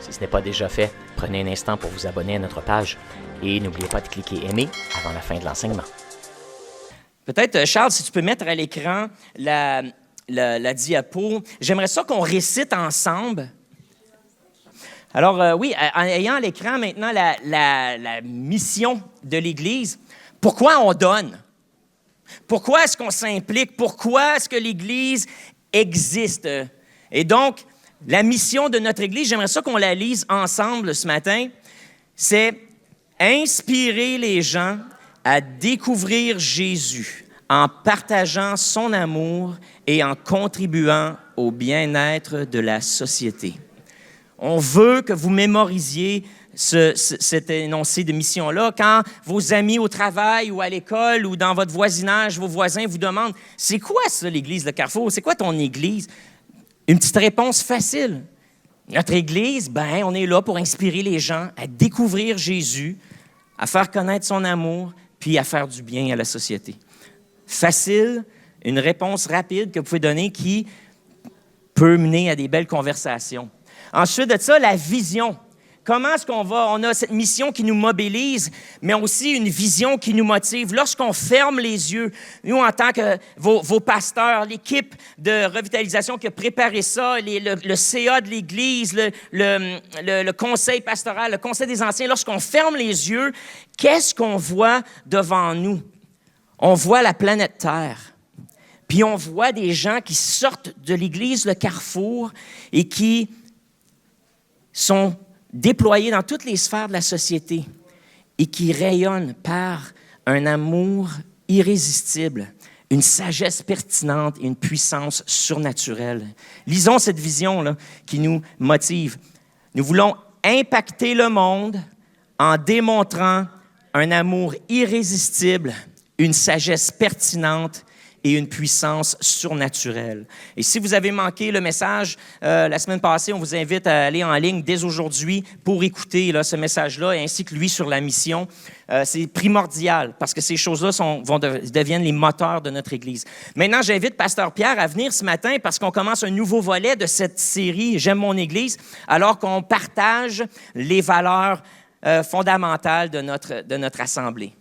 Si ce n'est pas déjà fait, prenez un instant pour vous abonner à notre page et n'oubliez pas de cliquer aimer avant la fin de l'enseignement. Peut-être, Charles, si tu peux mettre à l'écran la diapo. J'aimerais ça qu'on récite ensemble. Alors, oui, en ayant à l'écran maintenant la mission de l'Église, pourquoi on donne? Pourquoi est-ce qu'on s'implique? Pourquoi est-ce que l'Église existe? Et donc, la mission de notre Église, j'aimerais ça qu'on la lise ensemble ce matin, c'est inspirer les gens à découvrir Jésus en partageant son amour et en contribuant au bien-être de la société. On veut que vous mémorisiez cet énoncé de mission-là. Quand vos amis au travail ou à l'école ou dans votre voisinage, vos voisins vous demandent « C'est quoi ça, l'Église de Carrefour? C'est quoi ton Église? » Une petite réponse facile. Notre Église, on est là pour inspirer les gens à découvrir Jésus, à faire connaître son amour, puis à faire du bien à la société. Facile, une réponse rapide que vous pouvez donner qui peut mener à des belles conversations. Ensuite de ça, la vision. Comment est-ce qu'on va? On a cette mission qui nous mobilise, mais aussi une vision qui nous motive. Lorsqu'on ferme les yeux, nous, en tant que vos pasteurs, l'équipe de revitalisation qui a préparé ça, le CA de l'Église, le conseil pastoral, le conseil des anciens, lorsqu'on ferme les yeux, qu'est-ce qu'on voit devant nous? On voit la planète Terre. Puis on voit des gens qui sortent de l'Église, le Carrefour, et qui sont déployés dans toutes les sphères de la société et qui rayonnent par un amour irrésistible, une sagesse pertinente et une puissance surnaturelle. Lisons cette vision-là qui nous motive. Nous voulons impacter le monde en démontrant un amour irrésistible, une sagesse pertinente et une puissance surnaturelle. Et si vous avez manqué le message la semaine passée, on vous invite à aller en ligne dès aujourd'hui pour écouter ce message-là, ainsi que lui sur la mission. C'est primordial parce que ces choses-là deviennent les moteurs de notre Église. Maintenant, j'invite Pasteur Pierre à venir ce matin parce qu'on commence un nouveau volet de cette série « J'aime mon Église », alors qu'on partage les valeurs fondamentales de notre assemblée.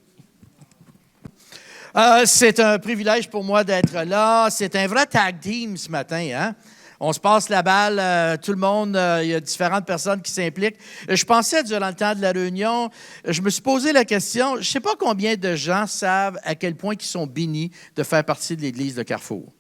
C'est un privilège pour moi d'être là. C'est un vrai tag team ce matin, hein? On se passe la balle, tout le monde, il y a différentes personnes qui s'impliquent. Je pensais durant le temps de la réunion, je me suis posé la question, je ne sais pas combien de gens savent à quel point ils sont bénis de faire partie de l'Église de Carrefour.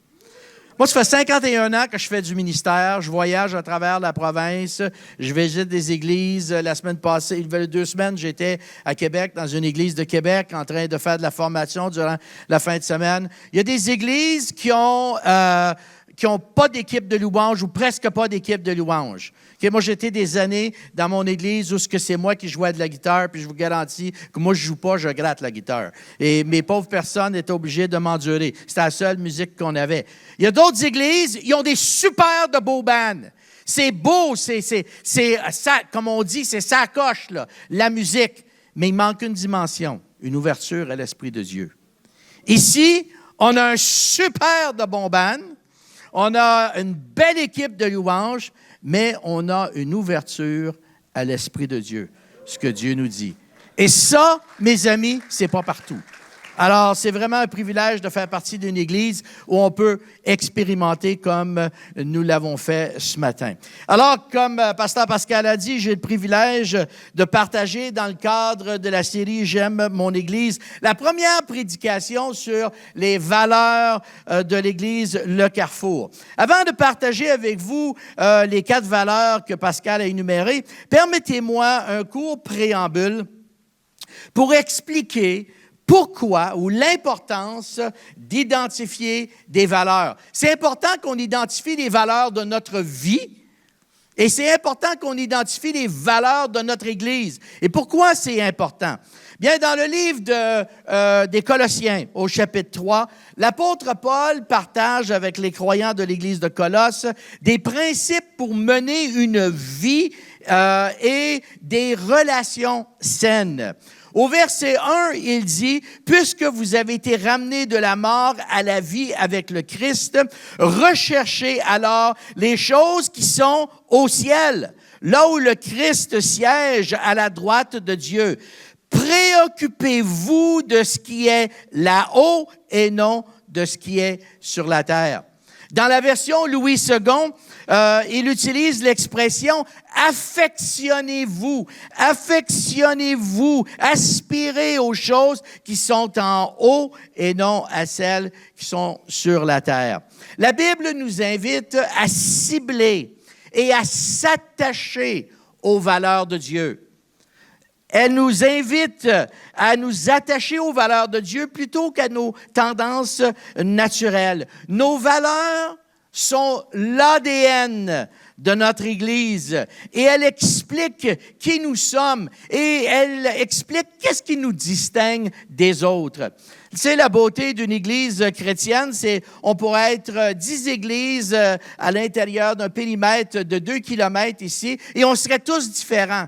Moi, ça fait 51 ans que je fais du ministère. Je voyage à travers la province. Je visite des églises. La semaine passée, il y a 2 semaines, j'étais à Québec, dans une église de Québec, en train de faire de la formation durant la fin de semaine. Il y a des églises qui ont pas d'équipe de louange ou presque pas d'équipe de louange. Okay, moi, j'étais des années dans mon église où c'est moi qui jouais de la guitare, puis je vous garantis que moi, je joue pas, je gratte la guitare. Et mes pauvres personnes étaient obligées de m'endurer. C'était la seule musique qu'on avait. Il y a d'autres églises, ils ont des super de beaux bands. C'est beau, c'est ça, comme on dit, c'est ça coche, là, la musique. Mais il manque une dimension, une ouverture à l'Esprit de Dieu. Ici, on a un super de bon band. On a une belle équipe de louanges, mais on a une ouverture à l'Esprit de Dieu, ce que Dieu nous dit. Et ça, mes amis, c'est pas partout. Alors, c'est vraiment un privilège de faire partie d'une église où on peut expérimenter comme nous l'avons fait ce matin. Alors, comme Pasteur Pascal a dit, j'ai le privilège de partager dans le cadre de la série « J'aime mon Église » la première prédication sur les valeurs de l'Église Le Carrefour. Avant de partager avec vous les 4 valeurs que Pascal a énumérées, permettez-moi un court préambule pour expliquer pourquoi ou l'importance d'identifier des valeurs. C'est important qu'on identifie les valeurs de notre vie et c'est important qu'on identifie les valeurs de notre Église. Et pourquoi c'est important? Bien, dans le livre des Colossiens, au chapitre 3, l'apôtre Paul partage avec les croyants de l'Église de Colosse des principes pour mener une vie et des relations saines. Au verset 1, il dit, « Puisque vous avez été ramenés de la mort à la vie avec le Christ, recherchez alors les choses qui sont au ciel, là où le Christ siège à la droite de Dieu. Préoccupez-vous de ce qui est là-haut et non de ce qui est sur la terre. Dans la version Louis II, il utilise l'expression « affectionnez-vous »,« affectionnez-vous »,« aspirez aux choses qui sont en haut et non à celles qui sont sur la terre ». La Bible nous invite à cibler et à s'attacher aux valeurs de Dieu. Elle nous invite à nous attacher aux valeurs de Dieu plutôt qu'à nos tendances naturelles. Nos valeurs sont l'ADN de notre Église et elle explique qui nous sommes et elle explique qu'est-ce qui nous distingue des autres. Tu sais, la beauté d'une Église chrétienne, c'est on pourrait être 10 églises à l'intérieur d'un périmètre de 2 kilomètres ici et on serait tous différents.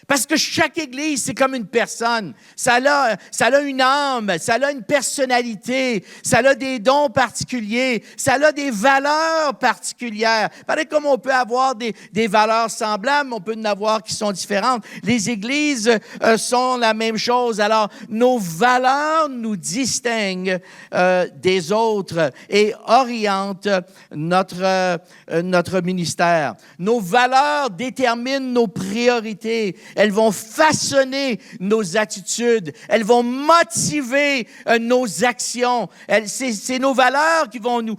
Parce que chaque Église, c'est comme une personne. Ça a une âme, ça a une personnalité, ça a des dons particuliers, ça a des valeurs particulières. Pareil comme on peut avoir des valeurs semblables, on peut en avoir qui sont différentes. Les Églises sont la même chose. Alors, nos valeurs nous distinguent des autres et orientent notre ministère. Nos valeurs déterminent nos priorités. Elles vont façonner nos attitudes. Elles vont motiver nos actions. C'est nos valeurs qui vont nous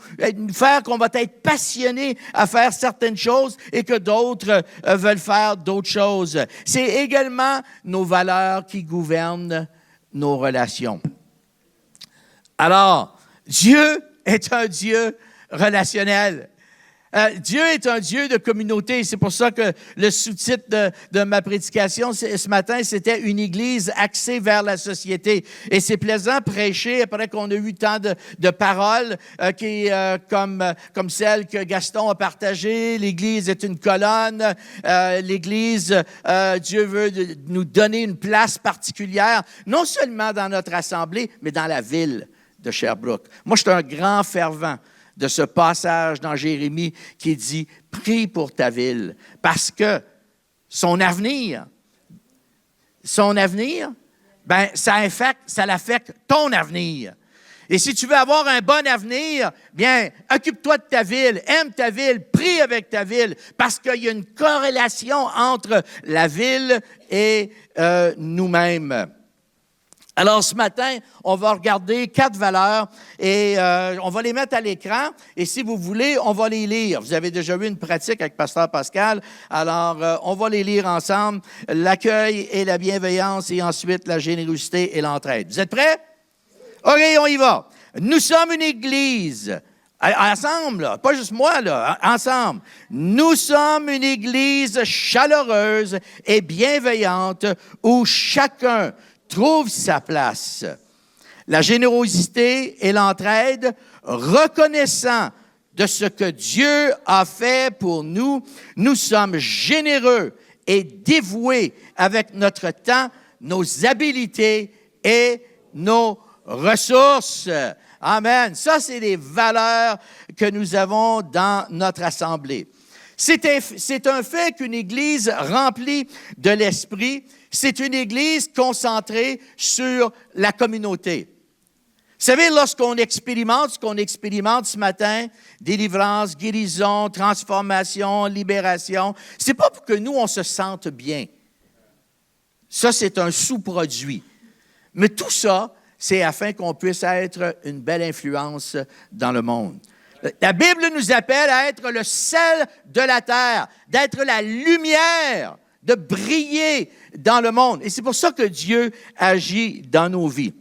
faire qu'on va être passionnés à faire certaines choses et que d'autres veulent faire d'autres choses. C'est également nos valeurs qui gouvernent nos relations. Alors, Dieu est un Dieu relationnel. Dieu est un Dieu de communauté. C'est pour ça que le sous-titre de ma prédication ce matin, c'était « Une Église axée vers la société ». Et c'est plaisant prêcher après qu'on a eu tant de paroles comme celle que Gaston a partagée. L'Église est une colonne. L'Église, Dieu veut nous donner une place particulière, non seulement dans notre assemblée, mais dans la ville de Sherbrooke. Moi, je suis un grand fervent de ce passage dans Jérémie qui dit « Prie pour ta ville », parce que son avenir, ben ça affecte ton avenir. Et si tu veux avoir un bon avenir, bien, occupe-toi de ta ville, aime ta ville, prie avec ta ville, parce qu'il y a une corrélation entre la ville et nous-mêmes. Alors, ce matin, on va regarder 4 valeurs et on va les mettre à l'écran. Et si vous voulez, on va les lire. Vous avez déjà eu une pratique avec Pasteur Pascal. Alors, on va les lire ensemble. L'accueil et la bienveillance et ensuite la générosité et l'entraide. Vous êtes prêts? OK, on y va. Nous sommes une Église. Ensemble, là, pas juste moi, là, ensemble. Nous sommes une Église chaleureuse et bienveillante où chacun trouve sa place. La générosité et l'entraide, reconnaissant de ce que Dieu a fait pour nous, nous sommes généreux et dévoués avec notre temps, nos habiletés et nos ressources. Amen. Ça, c'est les valeurs que nous avons dans notre assemblée. C'est un fait qu'une Église remplie de l'Esprit, c'est une Église concentrée sur la communauté. Vous savez, lorsqu'on expérimente ce qu'on expérimente ce matin, délivrance, guérison, transformation, libération, c'est pas pour que nous, on se sente bien. Ça, c'est un sous-produit. Mais tout ça, c'est afin qu'on puisse être une belle influence dans le monde. La Bible nous appelle à être le sel de la terre, d'être la lumière, de briller dans le monde. Et c'est pour ça que Dieu agit dans nos vies.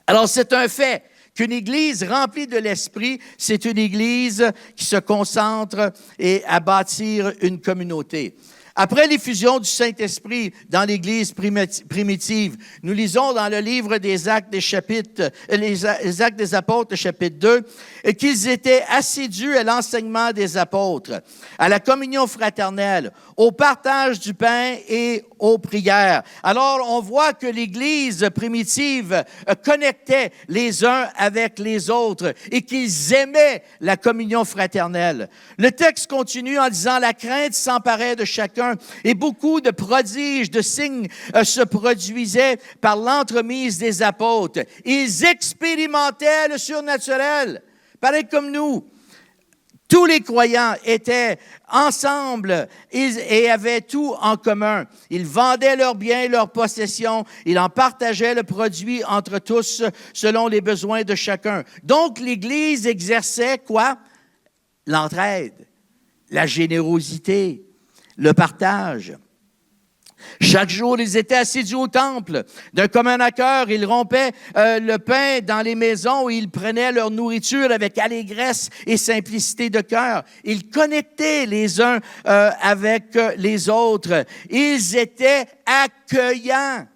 Alors, c'est un fait qu'une Église remplie de l'Esprit, c'est une Église qui se concentre à bâtir une communauté. Après l'effusion du Saint-Esprit dans l'Église primitive, nous lisons dans le livre des Actes les Actes des Apôtres, chapitre 2, qu'ils étaient assidus à l'enseignement des apôtres, à la communion fraternelle, au partage du pain et aux prières. Alors, on voit que l'Église primitive connectait les uns avec les autres et qu'ils aimaient la communion fraternelle. Le texte continue en disant « La crainte s'emparait de chacun et beaucoup de prodiges, de signes se produisaient par l'entremise des apôtres. Ils expérimentaient le surnaturel, pareil comme nous. » Tous les croyants étaient ensemble et avaient tout en commun. Ils vendaient leurs biens, leurs possessions. Ils en partageaient le produit entre tous selon les besoins de chacun. Donc, l'Église exerçait quoi? L'entraide, la générosité, le partage. Chaque jour, ils étaient assidus au temple. D'un commun accord, ils rompaient le pain dans les maisons et ils prenaient leur nourriture avec allégresse et simplicité de cœur. Ils connectaient les uns avec les autres. Ils étaient accueillants.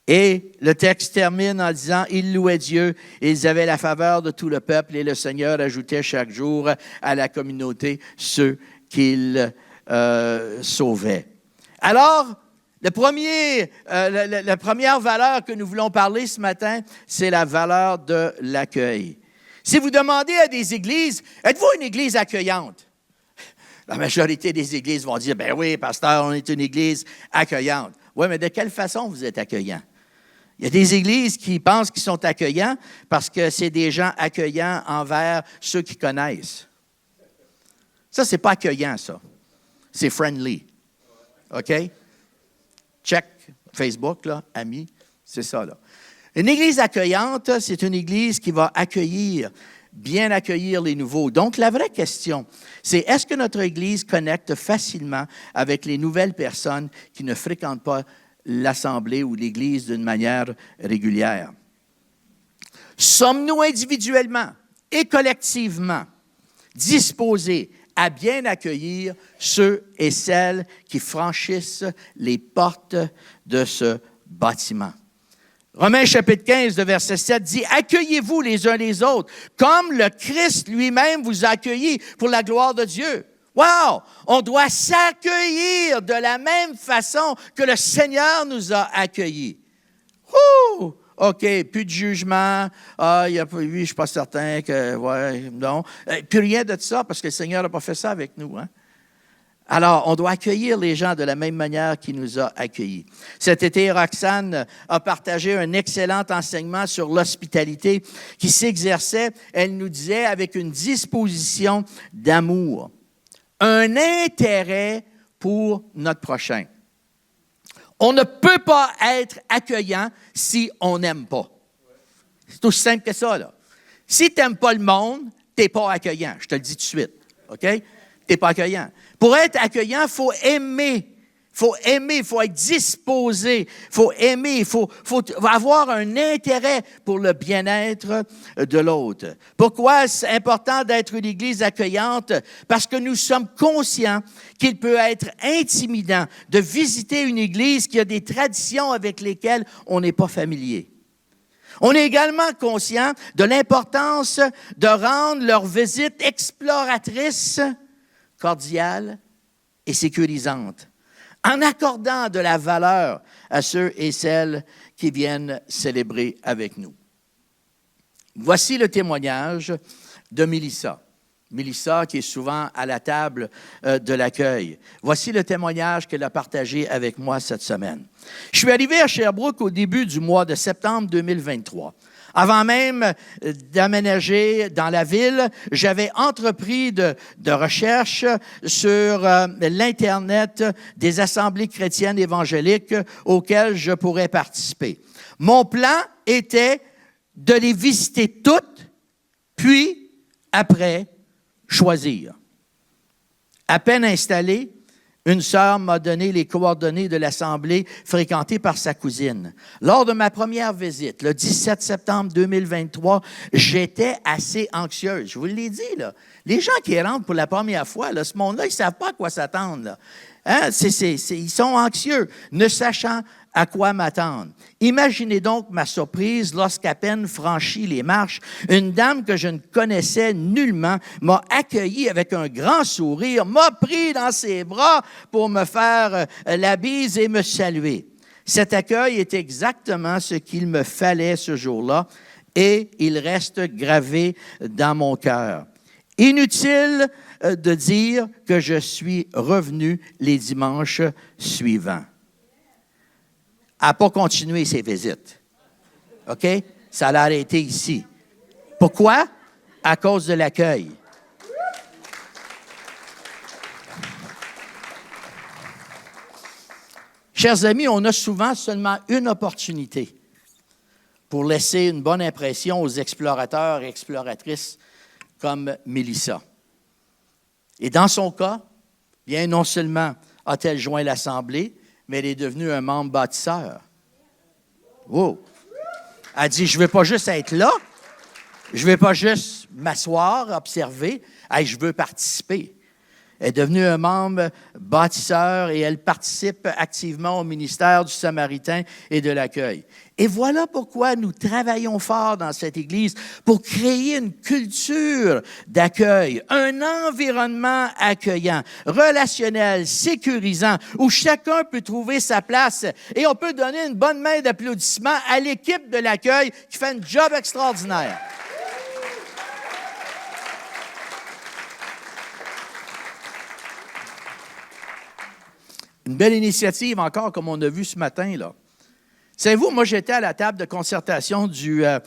Et le texte termine en disant, ils louaient Dieu, et ils avaient la faveur de tout le peuple, et le Seigneur ajoutait chaque jour à la communauté ceux qu'il sauvait. Alors, la première valeur que nous voulons parler ce matin, c'est la valeur de l'accueil. Si vous demandez à des églises, êtes-vous une église accueillante? La majorité des églises vont dire, ben oui, pasteur, on est une église accueillante. Oui, mais de quelle façon vous êtes accueillant? Il y a des églises qui pensent qu'ils sont accueillants parce que c'est des gens accueillants envers ceux qui connaissent. Ça, c'est pas accueillant, ça. C'est friendly. OK? Check Facebook, là, amis, c'est ça, là. Une église accueillante, c'est une église qui va bien accueillir les nouveaux. Donc, la vraie question, c'est est-ce que notre église connecte facilement avec les nouvelles personnes qui ne fréquentent pas l'assemblée ou l'église d'une manière régulière? Sommes-nous individuellement et collectivement disposés à bien accueillir ceux et celles qui franchissent les portes de ce bâtiment? Romains chapitre 15, de verset 7 dit « Accueillez-vous les uns les autres, comme le Christ lui-même vous a accueillis pour la gloire de Dieu. » Wow! On doit s'accueillir de la même façon que le Seigneur nous a accueillis. Ouh! OK, plus de jugement. Oui, je ne suis pas certain que... Ouais, non. Plus rien de ça, parce que le Seigneur n'a pas fait ça avec nous. Hein? Alors, on doit accueillir les gens de la même manière qu'il nous a accueillis. Cet été, Roxane a partagé un excellent enseignement sur l'hospitalité qui s'exerçait, elle nous disait, avec une disposition d'amour, un intérêt pour notre prochain. On ne peut pas être accueillant si on n'aime pas. C'est aussi simple que ça, là. Si tu n'aimes pas le monde, tu n'es pas accueillant. Je te le dis tout de suite. OK? Tu n'es pas accueillant. Pour être accueillant, il faut aimer. Il faut être disposé. Il faut aimer. Il faut avoir un intérêt pour le bien-être de l'autre. Pourquoi c'est important d'être une église accueillante? Parce que nous sommes conscients qu'il peut être intimidant de visiter une église qui a des traditions avec lesquelles on n'est pas familier. On est également conscient de l'importance de rendre leur visite exploratrice, cordiale et sécurisante, en accordant de la valeur à ceux et celles qui viennent célébrer avec nous. Voici le témoignage de Mélissa. Mélissa, qui est souvent à la table de l'accueil. Voici le témoignage qu'elle a partagé avec moi cette semaine. Je suis arrivé à Sherbrooke au début du mois de septembre 2023. Avant même d'aménager dans la ville, j'avais entrepris de recherche sur l'Internet des assemblées chrétiennes évangéliques auxquelles je pourrais participer. Mon plan était de les visiter toutes, puis, après, choisir. À peine installé, une sœur m'a donné les coordonnées de l'assemblée fréquentée par sa cousine. Lors de ma première visite, le 17 septembre 2023, j'étais assez anxieuse. Je vous l'ai dit, là. Les gens qui rentrent pour la première fois, là, ce monde-là, ils ne savent pas à quoi s'attendre, là. Hein? Ils sont anxieux, ne sachant à quoi m'attendre. Imaginez donc ma surprise lorsqu'à peine franchi les marches, une dame que je ne connaissais nullement m'a accueilli avec un grand sourire, m'a pris dans ses bras pour me faire la bise et me saluer. Cet accueil est exactement ce qu'il me fallait ce jour-là et il reste gravé dans mon cœur. Inutile de dire que je suis revenu les dimanches suivants. Elle n'a pas continué ses visites. OK? Ça l'a arrêté ici. Pourquoi? À cause de l'accueil. Chers amis, on a souvent seulement une opportunité pour laisser une bonne impression aux explorateurs et exploratrices comme Mélissa. Et dans son cas, bien non seulement a-t-elle joint l'Assemblée, mais elle est devenue un membre bâtisseur. Wow! Elle dit, je ne veux pas juste être là, je ne veux pas juste m'asseoir, observer, je veux participer. Elle est devenue un membre bâtisseur et elle participe activement au ministère du Samaritain et de l'accueil. Et voilà pourquoi nous travaillons fort dans cette Église pour créer une culture d'accueil, un environnement accueillant, relationnel, sécurisant, où chacun peut trouver sa place. Et on peut donner une bonne main d'applaudissement à l'équipe de l'accueil qui fait un job extraordinaire. Une belle initiative encore, comme on a vu ce matin, là. Savez-vous, moi, j'étais à la table de concertation ce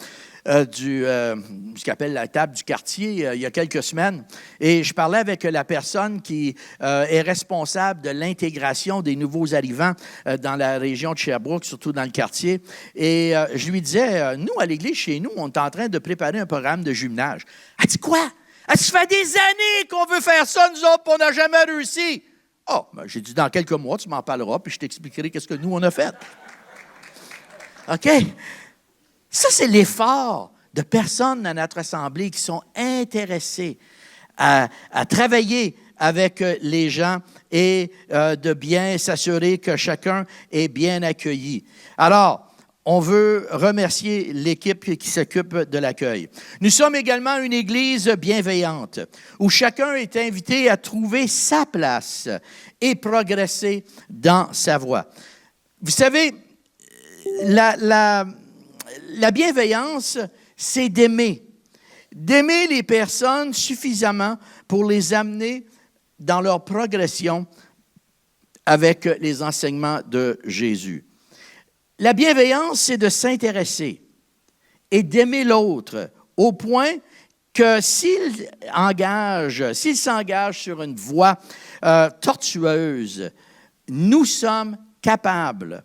qu'on appelle la table du quartier, il y a quelques semaines, et je parlais avec la personne qui est responsable de l'intégration des nouveaux arrivants dans la région de Sherbrooke, surtout dans le quartier, et je lui disais, nous, à l'église, chez nous, on est en train de préparer un programme de jumelage. Elle dit, quoi? Elle dit, ça fait des années qu'on veut faire ça, nous autres, puis on n'a jamais réussi. Oh, ben, j'ai dit, dans quelques mois, tu m'en parleras, puis je t'expliquerai qu'est-ce que nous, on a fait. OK? Ça, c'est l'effort de personnes dans notre assemblée qui sont intéressées à travailler avec les gens et de bien s'assurer que chacun est bien accueilli. Alors, on veut remercier l'équipe qui s'occupe de l'accueil. Nous sommes également une Église bienveillante où chacun est invité à trouver sa place et progresser dans sa voie. Vous savez, la bienveillance, c'est d'aimer les personnes suffisamment pour les amener dans leur progression avec les enseignements de Jésus. La bienveillance, c'est de s'intéresser et d'aimer l'autre au point que s'il s'engage sur une voie tortueuse, nous sommes capables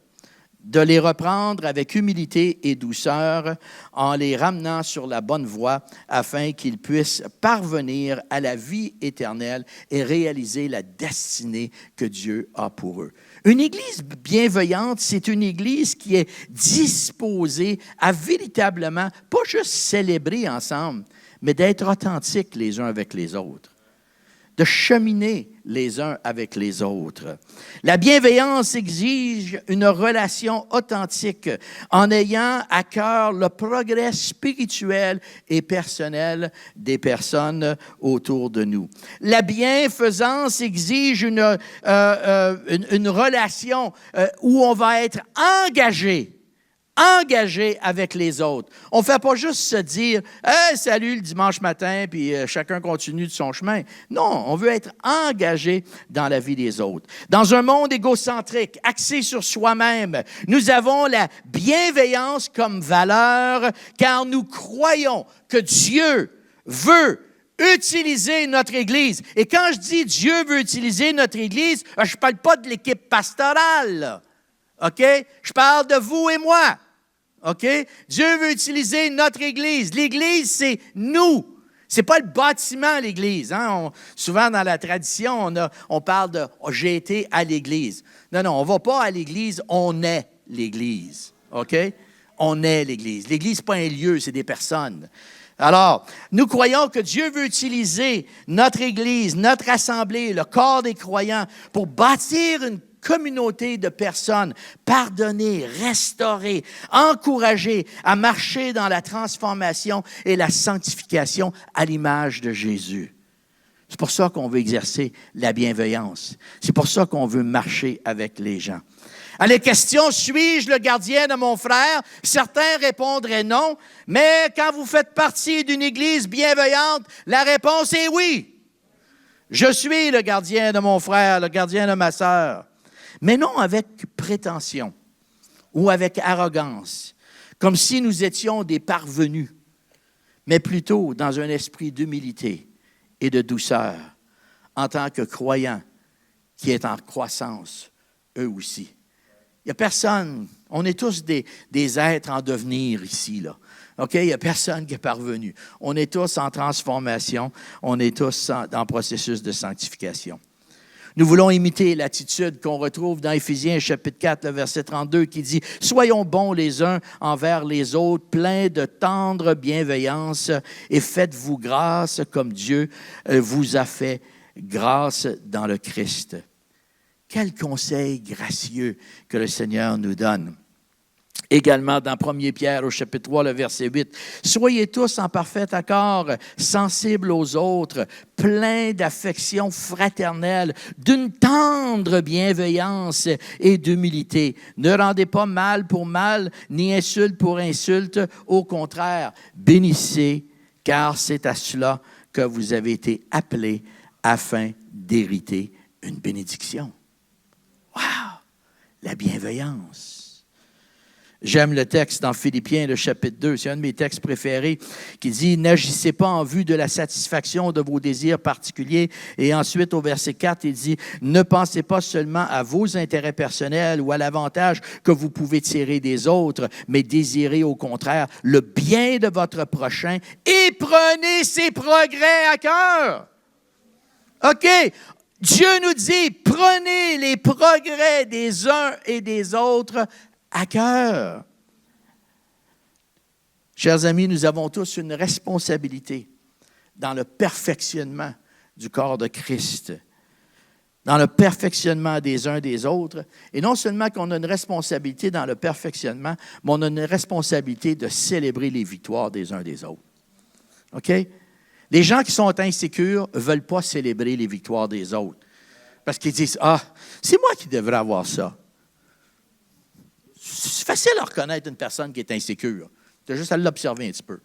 de les reprendre avec humilité et douceur en les ramenant sur la bonne voie afin qu'ils puissent parvenir à la vie éternelle et réaliser la destinée que Dieu a pour eux. Une Église bienveillante, c'est une Église qui est disposée à véritablement, pas juste célébrer ensemble, mais d'être authentiques les uns avec les autres, de cheminer les uns avec les autres. La bienveillance exige une relation authentique en ayant à cœur le progrès spirituel et personnel des personnes autour de nous. La bienfaisance exige une relation où on va être engagé avec les autres. On ne fait pas juste se dire « Hey, salut le dimanche matin », puis chacun continue de son chemin. Non, on veut être engagé dans la vie des autres. Dans un monde égocentrique, axé sur soi-même, nous avons la bienveillance comme valeur, car nous croyons que Dieu veut utiliser notre Église. Et quand je dis Dieu veut utiliser notre Église, je ne parle pas de l'équipe pastorale, là. OK? Je parle de vous et moi. OK? Dieu veut utiliser notre Église. L'Église, c'est nous. Ce n'est pas le bâtiment, l'Église. Hein? Souvent, dans la tradition, on parle de « j'ai été à l'Église ». Non, on ne va pas à l'Église, on est l'Église. OK? On est l'Église. L'Église, ce n'est pas un lieu, c'est des personnes. Alors, nous croyons que Dieu veut utiliser notre Église, notre assemblée, le corps des croyants, pour bâtir une communauté de personnes, pardonner, restaurer, encourager à marcher dans la transformation et la sanctification à l'image de Jésus. C'est pour ça qu'on veut exercer la bienveillance. C'est pour ça qu'on veut marcher avec les gens. À la question « Suis-je le gardien de mon frère ?» certains répondraient non, mais quand vous faites partie d'une Église bienveillante, la réponse est oui. Je suis le gardien de mon frère, le gardien de ma sœur. Mais non avec prétention ou avec arrogance, comme si nous étions des parvenus, mais plutôt dans un esprit d'humilité et de douceur, en tant que croyants qui est en croissance, eux aussi. Il n'y a personne, on est tous des êtres en devenir ici, là. OK? Il n'y a personne qui est parvenu. On est tous en transformation, on est tous en processus de sanctification. Nous voulons imiter l'attitude qu'on retrouve dans Éphésiens chapitre 4, le verset 32, qui dit « Soyons bons les uns envers les autres, pleins de tendre bienveillance, et faites-vous grâce comme Dieu vous a fait grâce dans le Christ. » Quel conseil gracieux que le Seigneur nous donne. Également, dans 1 Pierre, au chapitre 3, le verset 8, « Soyez tous en parfait accord, sensibles aux autres, pleins d'affection fraternelle, d'une tendre bienveillance et d'humilité. Ne rendez pas mal pour mal, ni insulte pour insulte. Au contraire, bénissez, car c'est à cela que vous avez été appelés afin d'hériter une bénédiction. » Wow! La bienveillance. J'aime le texte dans Philippiens, le chapitre 2, c'est un de mes textes préférés, qui dit « N'agissez pas en vue de la satisfaction de vos désirs particuliers. » Et ensuite, au verset 4, il dit « Ne pensez pas seulement à vos intérêts personnels ou à l'avantage que vous pouvez tirer des autres, mais désirez au contraire le bien de votre prochain et prenez ses progrès à cœur. » OK? Dieu nous dit, prenez les progrès des uns et des autres à cœur. Chers amis, nous avons tous une responsabilité dans le perfectionnement du corps de Christ, dans le perfectionnement des uns des autres. Et non seulement qu'on a une responsabilité dans le perfectionnement, mais on a une responsabilité de célébrer les victoires des uns des autres. OK? Les gens qui sont insécures ne veulent pas célébrer les victoires des autres. Parce qu'ils disent, « Ah, c'est moi qui devrais avoir ça. » C'est facile à reconnaître une personne qui est insécure. Tu as juste à l'observer un petit peu.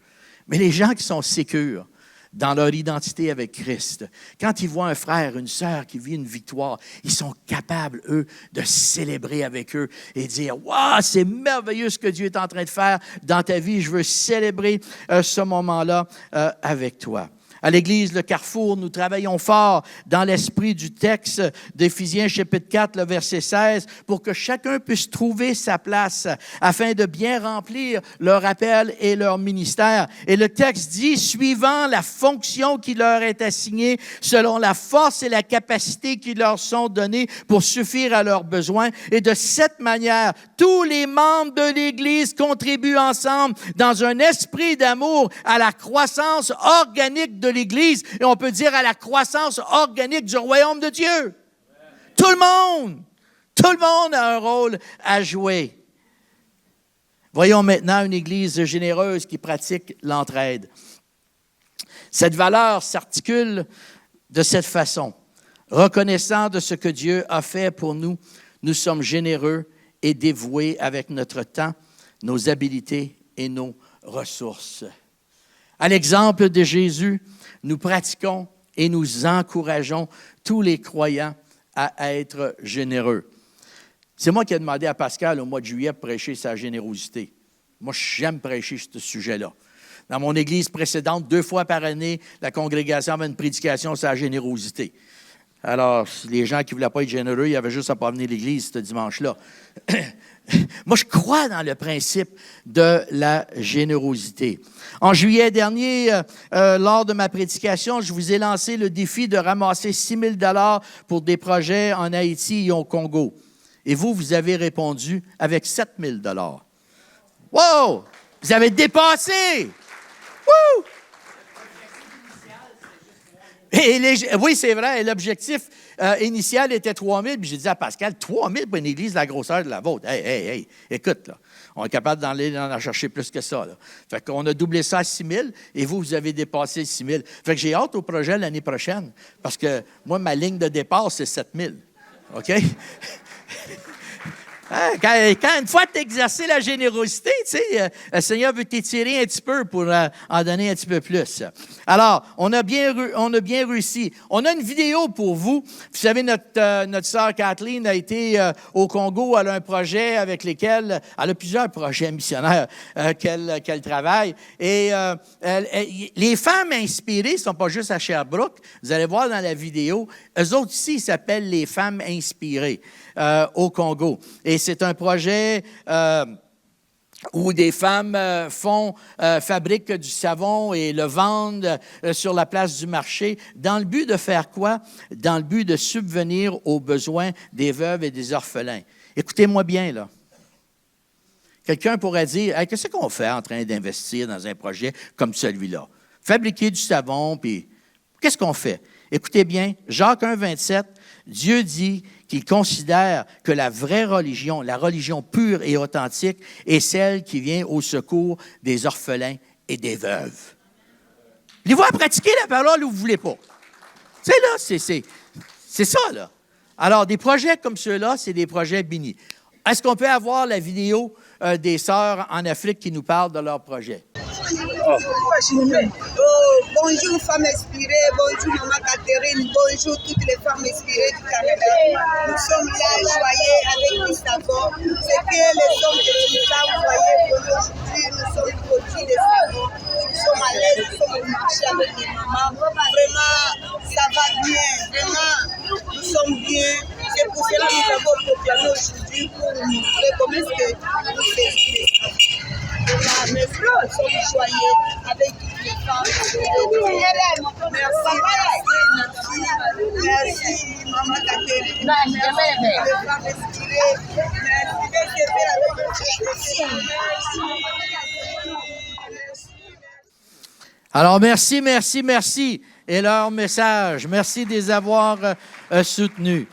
Mais les gens qui sont sécures dans leur identité avec Christ, quand ils voient un frère, une sœur qui vit une victoire, ils sont capables, eux, de célébrer avec eux et dire « Wow, c'est merveilleux ce que Dieu est en train de faire dans ta vie. Je veux célébrer ce moment-là avec toi. » À l'Église, le Carrefour, nous travaillons fort dans l'esprit du texte d'Éphésiens chapitre 4, le verset 16, pour que chacun puisse trouver sa place afin de bien remplir leur appel et leur ministère. Et le texte dit, suivant la fonction qui leur est assignée, selon la force et la capacité qui leur sont données pour suffire à leurs besoins. Et de cette manière, tous les membres de l'Église contribuent ensemble dans un esprit d'amour à la croissance organique de l'Église, et on peut dire à la croissance organique du royaume de Dieu. Amen. Tout le monde a un rôle à jouer. Voyons maintenant une Église généreuse qui pratique l'entraide. Cette valeur s'articule de cette façon. Reconnaissant de ce que Dieu a fait pour nous, nous sommes généreux et dévoués avec notre temps, nos habiletés et nos ressources. À l'exemple de Jésus, nous pratiquons et nous encourageons tous les croyants à être généreux. C'est moi qui ai demandé à Pascal au mois de juillet de prêcher sa générosité. Moi, j'aime prêcher ce sujet-là. Dans mon église précédente, 2 fois par année, la congrégation avait une prédication sur la générosité. Alors, les gens qui ne voulaient pas être généreux, il y avait juste à pas venir à l'église ce dimanche-là. Moi, je crois dans le principe de la générosité. En juillet dernier, lors de ma prédication, je vous ai lancé le défi de ramasser 6 000 $ pour des projets en Haïti et au Congo. Et vous avez répondu avec 7 000 $. Wow! Vous avez dépassé! Wouh! Oui, c'est vrai. L'objectif initial était 3 000. Puis j'ai dit à Pascal, 3 000 pour une église de la grosseur de la vôtre. Hey, écoute, là, on est capable d'en chercher plus que ça. Là. Fait qu'on a doublé ça à 6 000 et vous avez dépassé 6 000. Fait que j'ai hâte au projet l'année prochaine parce que moi, ma ligne de départ, c'est 7 000. OK? Quand une fois tu as exercé la générosité, tu sais, le Seigneur veut t'étirer un petit peu pour en donner un petit peu plus. Alors, on a bien réussi. On a une vidéo pour vous. Vous savez, notre sœur Kathleen a été au Congo. Elle a un projet avec lesquels, elle a plusieurs projets missionnaires qu'elle travaille. Et les femmes inspirées ne sont pas juste à Sherbrooke. Vous allez voir dans la vidéo, eux autres ici, ils s'appellent les femmes inspirées au Congo. Et c'est un projet où des femmes fabriquent du savon et le vendent sur la place du marché. Dans le but de faire quoi? Dans le but de subvenir aux besoins des veuves et des orphelins. Écoutez-moi bien, là. Quelqu'un pourrait dire, hey, qu'est-ce qu'on fait en train d'investir dans un projet comme celui-là? Fabriquer du savon, puis qu'est-ce qu'on fait? Écoutez bien, Jacques 1, 27, Dieu dit qu'il considère que la vraie religion, la religion pure et authentique, est celle qui vient au secours des orphelins et des veuves. Voulez-vous pratiquer la parole ou vous ne voulez pas? Tu sais, là, c'est ça, là. Alors, des projets comme ceux-là, c'est des projets bénis. Est-ce qu'on peut avoir la vidéo des sœurs en Afrique qui nous parlent de leur projet? Bonjour femmes inspirées, bonjour Maman Catherine, bonjour toutes les femmes inspirées du Canada. Nous sommes là joyeux avec du savon. C'est que les hommes que tu nous as envoyés pour aujourd'hui, nous sommes produits de savon. Nous sommes à l'aise, nous sommes au marché avec des mamans. Vraiment, ça va bien, vraiment, nous sommes bien. C'est pour cela que nous avons proclamé aujourd'hui pour nous montrer comment est-ce que nous faisons les savons. Nous sommes joyeux avec toutes les femmes. Merci, Maman Catherine. Merci, les femmes inspirées. Alors, merci. Et leur message, merci de les avoir soutenus.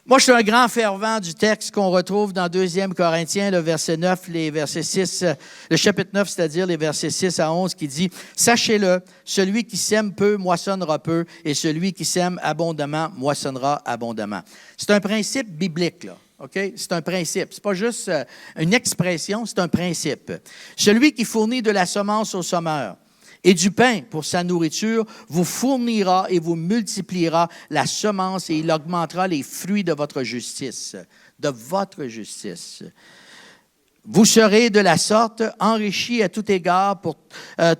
Moi, je suis un grand fervent du texte qu'on retrouve dans 2 Corinthiens, le verset 9, les versets 6, le chapitre 9, c'est-à-dire les versets 6 à 11, qui dit « Sachez-le, celui qui sème peu moissonnera peu, et celui qui sème abondamment moissonnera abondamment. » C'est un principe biblique, là. OK? C'est un principe. Ce n'est pas juste une expression, c'est un principe. Celui qui fournit de la semence au semeur et du pain pour sa nourriture, vous fournira et vous multipliera la semence et il augmentera les fruits de votre justice. De votre justice. Vous serez de la sorte enrichis à tout égard pour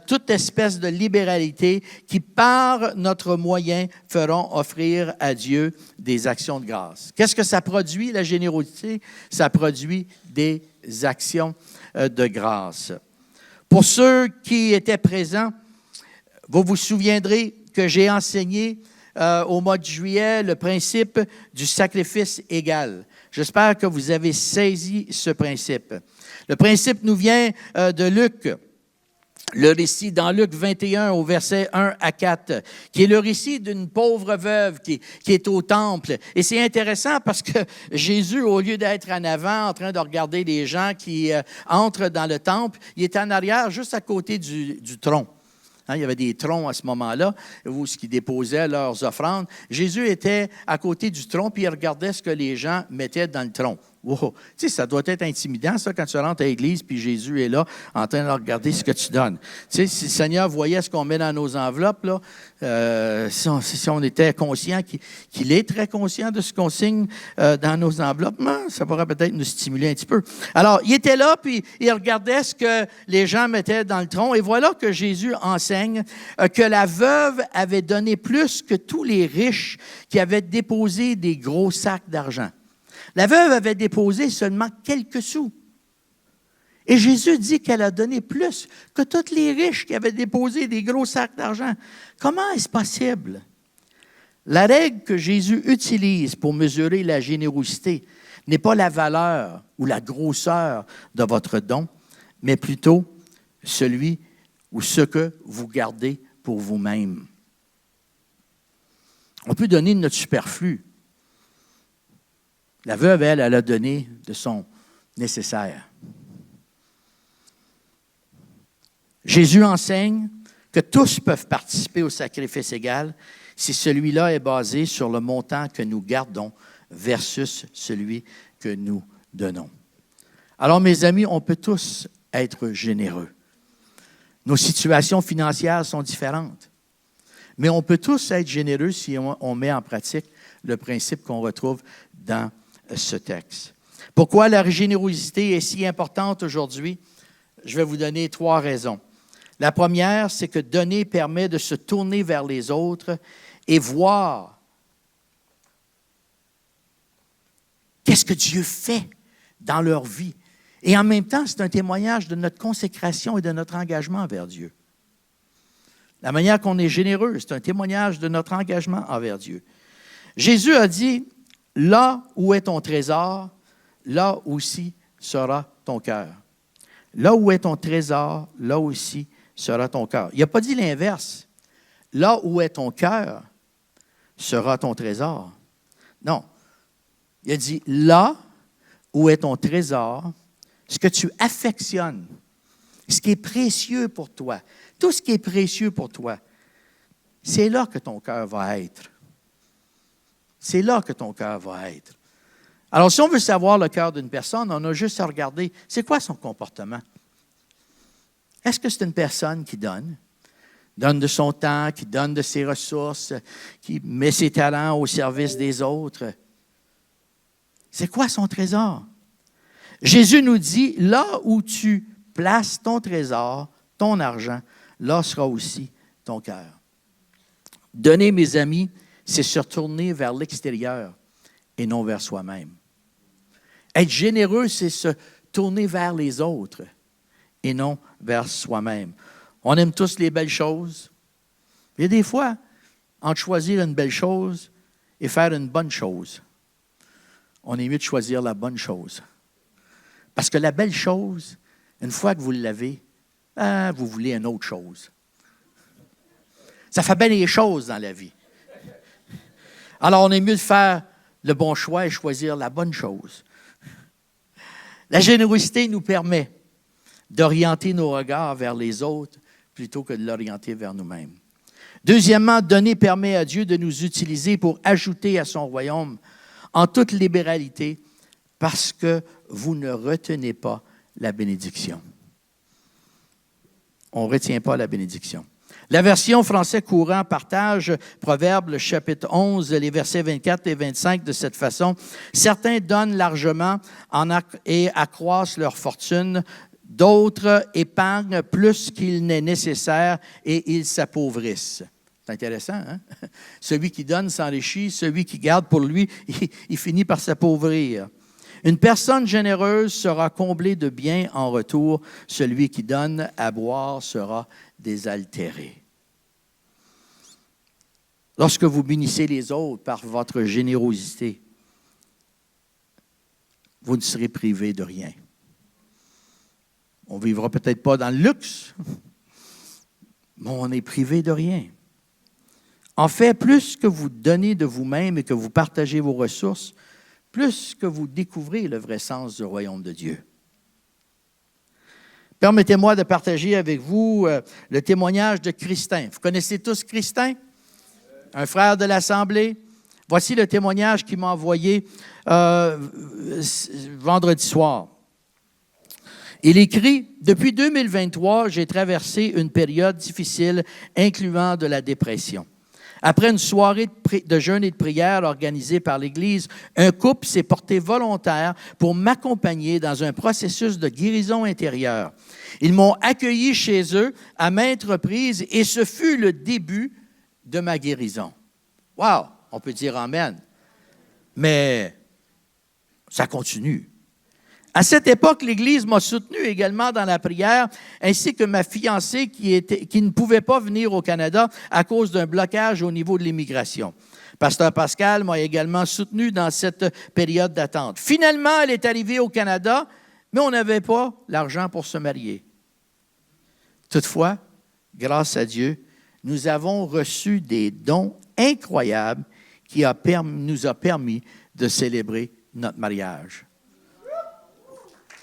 toute espèce de libéralité qui, par notre moyen, feront offrir à Dieu des actions de grâce. Qu'est-ce que ça produit, la générosité? Ça produit des actions de grâce. Pour ceux qui étaient présents, vous vous souviendrez que j'ai enseigné au mois de juillet le principe du sacrifice égal. J'espère que vous avez saisi ce principe. Le principe nous vient de Luc, le récit dans Luc 21 au verset 1 à 4, qui est le récit d'une pauvre veuve qui est au temple. Et c'est intéressant parce que Jésus, au lieu d'être en avant en train de regarder les gens qui entrent dans le temple, il est en arrière juste à côté du tronc. Hein, il y avait des troncs à ce moment-là où ils déposaient leurs offrandes. Jésus était à côté du tronc puis il regardait ce que les gens mettaient dans le tronc. Wow. Tu sais, ça doit être intimidant, ça, quand tu rentres à l'église, puis Jésus est là, en train de regarder ce que tu donnes. Tu sais, si le Seigneur voyait ce qu'on met dans nos enveloppes, là, si on était conscient qu'il est très conscient de ce qu'on signe dans nos enveloppes, ça pourrait peut-être nous stimuler un petit peu. Alors, il était là, puis il regardait ce que les gens mettaient dans le tronc, et voilà que Jésus enseigne que la veuve avait donné plus que tous les riches qui avaient déposé des gros sacs d'argent. La veuve avait déposé seulement quelques sous. Et Jésus dit qu'elle a donné plus que tous les riches qui avaient déposé des gros sacs d'argent. Comment est-ce possible? La règle que Jésus utilise pour mesurer la générosité n'est pas la valeur ou la grosseur de votre don, mais plutôt celui ou ce que vous gardez pour vous-même. On peut donner de notre superflu. La veuve, elle a donné de son nécessaire. Jésus enseigne que tous peuvent participer au sacrifice égal si celui-là est basé sur le montant que nous gardons versus celui que nous donnons. Alors, mes amis, on peut tous être généreux. Nos situations financières sont différentes, mais on peut tous être généreux si on met en pratique le principe qu'on retrouve dans ce texte. Pourquoi la générosité est si importante aujourd'hui? Je vais vous donner 3 raisons. La première, c'est que donner permet de se tourner vers les autres et voir qu'est-ce que Dieu fait dans leur vie. Et en même temps, c'est un témoignage de notre consécration et de notre engagement envers Dieu. La manière qu'on est généreux, c'est un témoignage de notre engagement envers Dieu. Jésus a dit, « Là où est ton trésor, là aussi sera ton cœur. » Là où est ton trésor, là aussi sera ton cœur. Il n'a pas dit l'inverse. Là où est ton cœur, sera ton trésor. Non. Il a dit, là où est ton trésor, ce que tu affectionnes, ce qui est précieux pour toi, tout ce qui est précieux pour toi, c'est là que ton cœur va être. C'est là que ton cœur va être. Alors, si on veut savoir le cœur d'une personne, on a juste à regarder, c'est quoi son comportement? Est-ce que c'est une personne qui donne de son temps, qui donne de ses ressources, qui met ses talents au service des autres? C'est quoi son trésor? Jésus nous dit, là où tu places ton trésor, ton argent, là sera aussi ton cœur. Donner, mes amis, c'est se tourner vers l'extérieur et non vers soi-même. Être généreux, c'est se tourner vers les autres et non vers soi-même. On aime tous les belles choses. Il y a des fois, entre choisir une belle chose et faire une bonne chose, on est mieux de choisir la bonne chose. Parce que la belle chose, une fois que vous l'avez, vous voulez une autre chose. Ça fait bien les choses dans la vie. Alors, on est mieux de faire le bon choix et choisir la bonne chose. La générosité nous permet d'orienter nos regards vers les autres plutôt que de l'orienter vers nous-mêmes. Deuxièmement, donner permet à Dieu de nous utiliser pour ajouter à son royaume en toute libéralité parce que vous ne retenez pas la bénédiction. On ne retient pas la bénédiction. La version français courant partage Proverbes, chapitre 11, les versets 24 et 25 de cette façon. « Certains donnent largement et accroissent leur fortune, d'autres épargnent plus qu'il n'est nécessaire et ils s'appauvrissent. » C'est intéressant, hein? Celui qui donne s'enrichit, celui qui garde pour lui, il finit par s'appauvrir. Une personne généreuse sera comblée de biens en retour. Celui qui donne à boire sera désaltéré. Lorsque vous bénissez les autres par votre générosité, vous ne serez privé de rien. On ne vivra peut-être pas dans le luxe, mais on est privé de rien. En fait, plus que vous donnez de vous-même et que vous partagez vos ressources, plus que vous découvrez le vrai sens du royaume de Dieu. Permettez-moi de partager avec vous le témoignage de Christin. Vous connaissez tous Christin? Un frère de l'Assemblée, Voici le témoignage qu'il m'a envoyé vendredi soir. Il écrit, « Depuis 2023, j'ai traversé une période difficile, incluant de la dépression. Après une soirée de jeûne et de prière organisée par l'Église, un couple s'est porté volontaire pour m'accompagner dans un processus de guérison intérieure. Ils m'ont accueilli chez eux à maintes reprises et ce fut le début de ma guérison. » Wow! On peut dire amen. Mais ça continue. À cette époque, l'Église m'a soutenu également dans la prière, ainsi que ma fiancée qui ne pouvait pas venir au Canada à cause d'un blocage au niveau de l'immigration. Pasteur Pascal m'a également soutenu dans cette période d'attente. Finalement, elle est arrivée au Canada, mais on n'avait pas l'argent pour se marier. Toutefois, grâce à Dieu, nous avons reçu des dons incroyables qui nous a permis de célébrer notre mariage.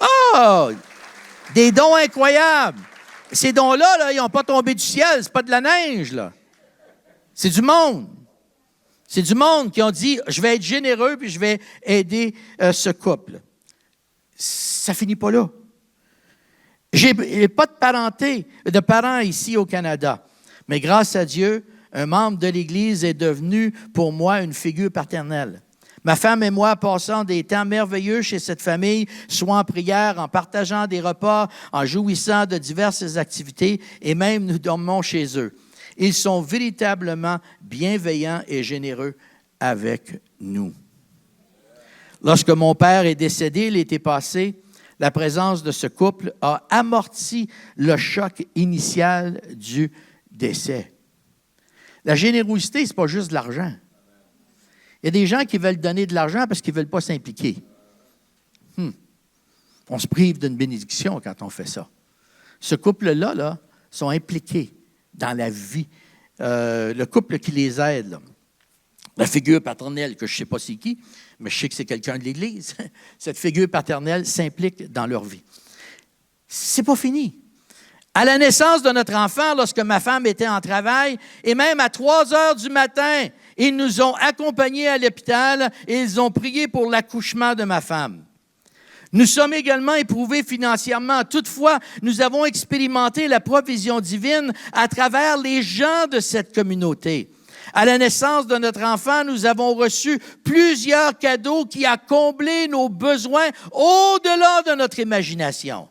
Oh! Des dons incroyables! Ces dons-là, là, ils n'ont pas tombé du ciel, c'est pas de la neige, là. C'est du monde. C'est du monde qui ont dit, je vais être généreux puis je vais aider ce couple. Ça finit pas là. J'ai pas de parenté, de parents ici au Canada, mais grâce à Dieu, un membre de l'Église est devenu pour moi une figure paternelle. Ma femme et moi passons des temps merveilleux chez cette famille, soit en prière, en partageant des repas, en jouissant de diverses activités et même nous dormons chez eux. Ils sont véritablement bienveillants et généreux avec nous. Lorsque mon père est décédé l'été passé, la présence de ce couple a amorti le choc initial du décès. La générosité, ce n'est pas juste de l'argent. Il y a des gens qui veulent donner de l'argent parce qu'ils ne veulent pas s'impliquer. On se prive d'une bénédiction quand on fait ça. Ce couple-là, là, sont impliqués dans la vie. Le couple qui les aide, là. La figure paternelle, que je ne sais pas c'est qui, mais je sais que c'est quelqu'un de l'Église, cette figure paternelle s'implique dans leur vie. C'est pas fini. À la naissance de notre enfant, lorsque ma femme était en travail, et même à 3 heures du matin, ils nous ont accompagnés à l'hôpital et ils ont prié pour l'accouchement de ma femme. Nous sommes également éprouvés financièrement. Toutefois, nous avons expérimenté la provision divine à travers les gens de cette communauté. À la naissance de notre enfant, nous avons reçu plusieurs cadeaux qui ont comblé nos besoins au-delà de notre imagination.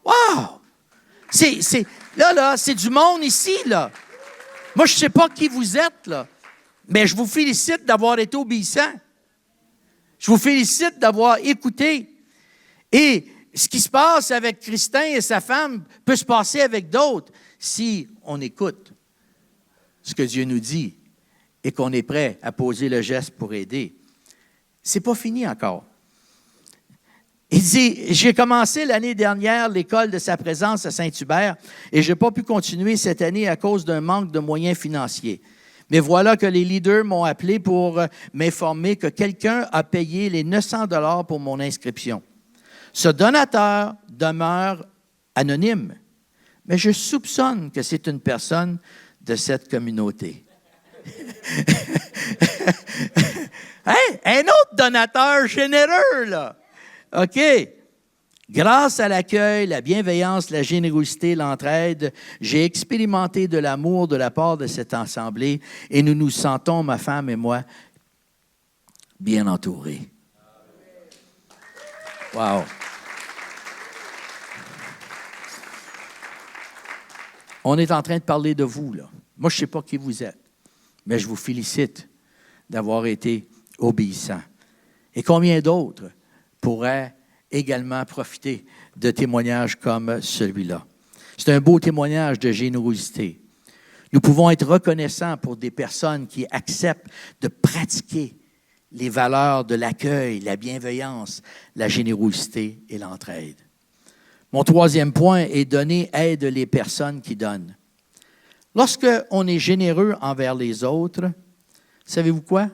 Wow! Là, c'est du monde ici, là. Moi, je ne sais pas qui vous êtes, là, mais je vous félicite d'avoir été obéissant. Je vous félicite d'avoir écouté. Et ce qui se passe avec Christin et sa femme peut se passer avec d'autres si on écoute ce que Dieu nous dit et qu'on est prêt à poser le geste pour aider. Ce n'est pas fini encore. Il dit, j'ai commencé l'année dernière l'école de sa présence à Saint-Hubert et je n'ai pas pu continuer cette année à cause d'un manque de moyens financiers. Mais voilà que les leaders m'ont appelé pour m'informer que quelqu'un a payé les 900 $ pour mon inscription. Ce donateur demeure anonyme, mais je soupçonne que c'est une personne de cette communauté. Hey, un autre donateur généreux, là. OK. Grâce à l'accueil, la bienveillance, la générosité, l'entraide, j'ai expérimenté de l'amour de la part de cette assemblée et nous nous sentons, ma femme et moi, bien entourés. Wow. On est en train de parler de vous, là. Moi, je ne sais pas qui vous êtes, mais je vous félicite d'avoir été obéissants. Et combien d'autres pourraient également profiter de témoignages comme celui-là? C'est un beau témoignage de générosité. Nous pouvons être reconnaissants pour des personnes qui acceptent de pratiquer les valeurs de l'accueil, la bienveillance, la générosité et l'entraide. Mon troisième point est donner aide les personnes qui donnent. Lorsqu'on est généreux envers les autres, savez-vous quoi?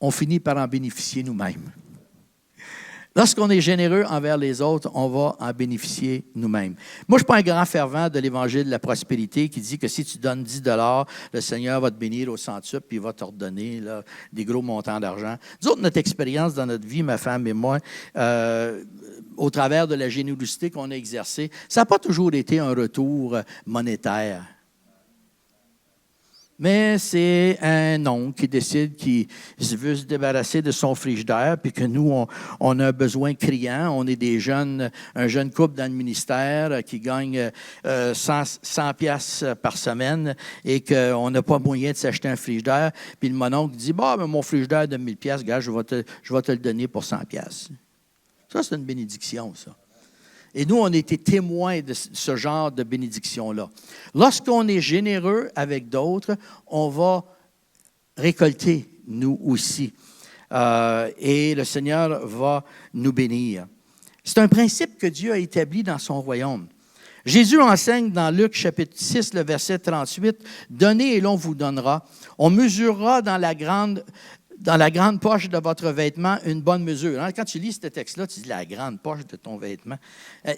On finit par en bénéficier nous-mêmes. Lorsqu'on est généreux envers les autres, on va en bénéficier nous-mêmes. Moi, je ne suis pas un grand fervent de l'Évangile de la prospérité qui dit que si tu donnes 10 $, le Seigneur va te bénir au centuple puis il va te redonner là, des gros montants d'argent. Nous autres, notre expérience dans notre vie, ma femme et moi, au travers de la générosité qu'on a exercée, ça n'a pas toujours été un retour monétaire. Mais c'est un oncle qui décide qu'il veut se débarrasser de son frigidaire, puis que nous, on a un besoin criant. On est des jeunes, un jeune couple dans le ministère qui gagne 100 piastres par semaine et qu'on n'a pas moyen de s'acheter un frigidaire. Puis mon oncle dit, bah, mais mon frigidaire de 1000 piastres, gars, je vais te le donner pour 100 piastres. Ça, c'est une bénédiction, ça. Et nous, on a été témoins de ce genre de bénédiction-là. Lorsqu'on est généreux avec d'autres, on va récolter, nous aussi. Et le Seigneur va nous bénir. C'est un principe que Dieu a établi dans son royaume. Jésus enseigne dans Luc chapitre 6, le verset 38, « Donnez et l'on vous donnera. On mesurera dans la grande poche de votre vêtement une bonne mesure. » Quand tu lis ce texte-là, tu dis la grande poche de ton vêtement.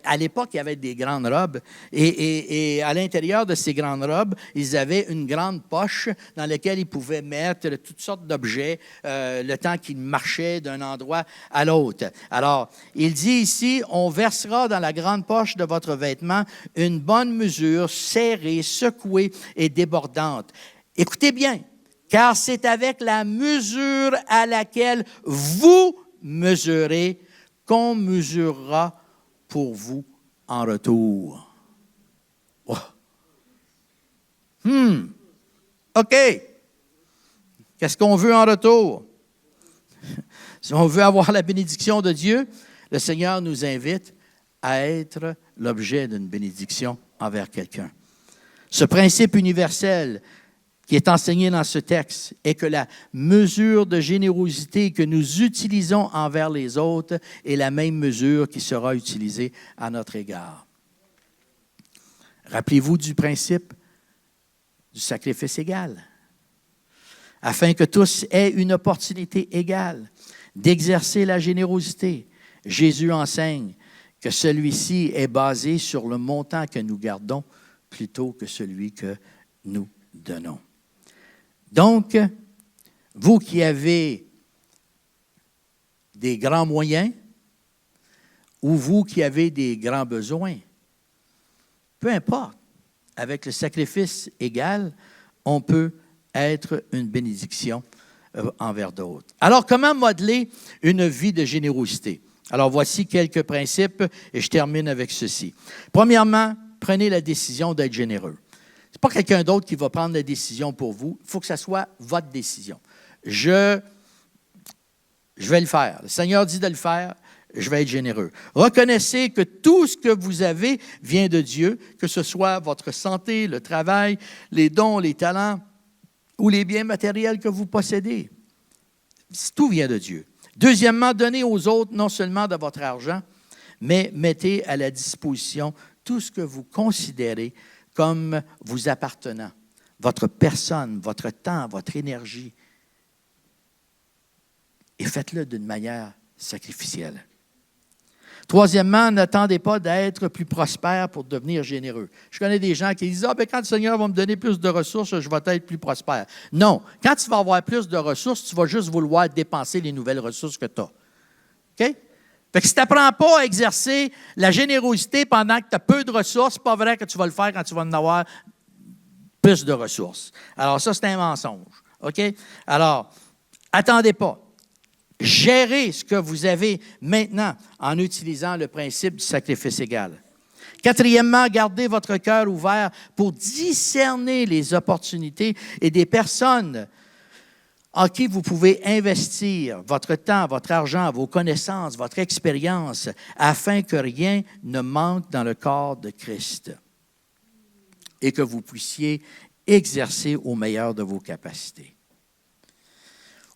À l'époque, il y avait des grandes robes et à l'intérieur de ces grandes robes, ils avaient une grande poche dans laquelle ils pouvaient mettre toutes sortes d'objets le temps qu'ils marchaient d'un endroit à l'autre. Alors, il dit ici, « On versera dans la grande poche de votre vêtement une bonne mesure, serrée, secouée et débordante. » Écoutez bien. Car c'est avec la mesure à laquelle vous mesurez qu'on mesurera pour vous en retour. Oh. OK. Qu'est-ce qu'on veut en retour? Si on veut avoir la bénédiction de Dieu, le Seigneur nous invite à être l'objet d'une bénédiction envers quelqu'un. Ce principe universel qui est enseigné dans ce texte est que la mesure de générosité que nous utilisons envers les autres est la même mesure qui sera utilisée à notre égard. Rappelez-vous du principe du sacrifice égal, afin que tous aient une opportunité égale d'exercer la générosité. Jésus enseigne que celui-ci est basé sur le montant que nous gardons plutôt que celui que nous donnons. Donc, vous qui avez des grands moyens ou vous qui avez des grands besoins, peu importe, avec le sacrifice égal, on peut être une bénédiction envers d'autres. Alors, comment modeler une vie de générosité? Alors, voici quelques principes et je termine avec ceci. Premièrement, prenez la décision d'être généreux. Ce n'est pas quelqu'un d'autre qui va prendre la décision pour vous. Il faut que ça soit votre décision. Je vais le faire. Le Seigneur dit de le faire. Je vais être généreux. Reconnaissez que tout ce que vous avez vient de Dieu, que ce soit votre santé, le travail, les dons, les talents ou les biens matériels que vous possédez. Tout vient de Dieu. Deuxièmement, donnez aux autres non seulement de votre argent, mais mettez à la disposition tout ce que vous considérez comme vous appartenant, votre personne, votre temps, votre énergie. Et faites-le d'une manière sacrificielle. Troisièmement, n'attendez pas d'être plus prospère pour devenir généreux. Je connais des gens qui disent « Ah, bien, quand le Seigneur va me donner plus de ressources, je vais être plus prospère. » Non, quand tu vas avoir plus de ressources, tu vas juste vouloir dépenser les nouvelles ressources que tu as. OK? Fait que si tu n'apprends pas à exercer la générosité pendant que tu as peu de ressources, c'est pas vrai que tu vas le faire quand tu vas en avoir plus de ressources. Alors ça, c'est un mensonge. OK? Alors, attendez pas. Gérez ce que vous avez maintenant en utilisant le principe du sacrifice égal. Quatrièmement, gardez votre cœur ouvert pour discerner les opportunités et des personnes en qui vous pouvez investir votre temps, votre argent, vos connaissances, votre expérience, afin que rien ne manque dans le corps de Christ et que vous puissiez exercer au meilleur de vos capacités.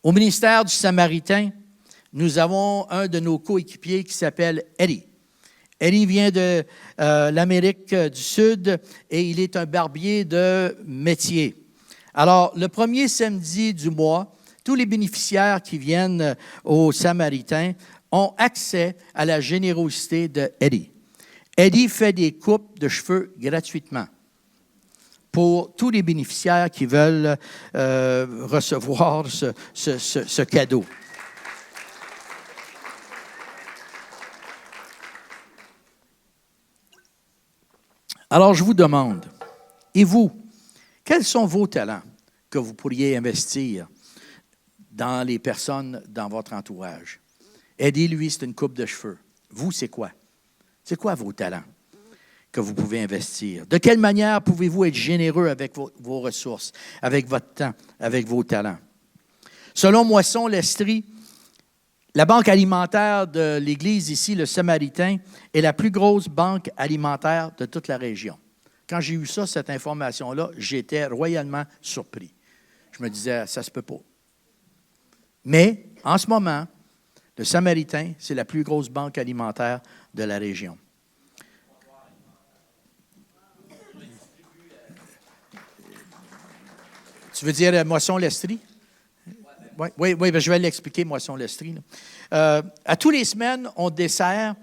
Au ministère du Samaritain, nous avons un de nos coéquipiers qui s'appelle Eddie. Eddie vient de l'Amérique du Sud et il est un barbier de métier. Alors, le premier samedi du mois, tous les bénéficiaires qui viennent aux Samaritains ont accès à la générosité de Eddie. Eddie fait des coupes de cheveux gratuitement pour tous les bénéficiaires qui veulent recevoir ce cadeau. Alors, je vous demande, et vous, quels sont vos talents que vous pourriez investir dans les personnes dans votre entourage? Eddie, lui, c'est une coupe de cheveux. Vous, c'est quoi? C'est quoi vos talents que vous pouvez investir? De quelle manière pouvez-vous être généreux avec vos ressources, avec votre temps, avec vos talents? Selon Moisson Lestrie, la banque alimentaire de l'Église ici, le Samaritain, est la plus grosse banque alimentaire de toute la région. Quand j'ai eu ça, cette information-là, j'étais royalement surpris. Je me disais, ça se peut pas. Mais, en ce moment, le Samaritain, c'est la plus grosse banque alimentaire de la région. Tu veux dire Moisson Lestrie? Oui, je vais l'expliquer, Moisson Lestrie. À tous les semaines, on dessert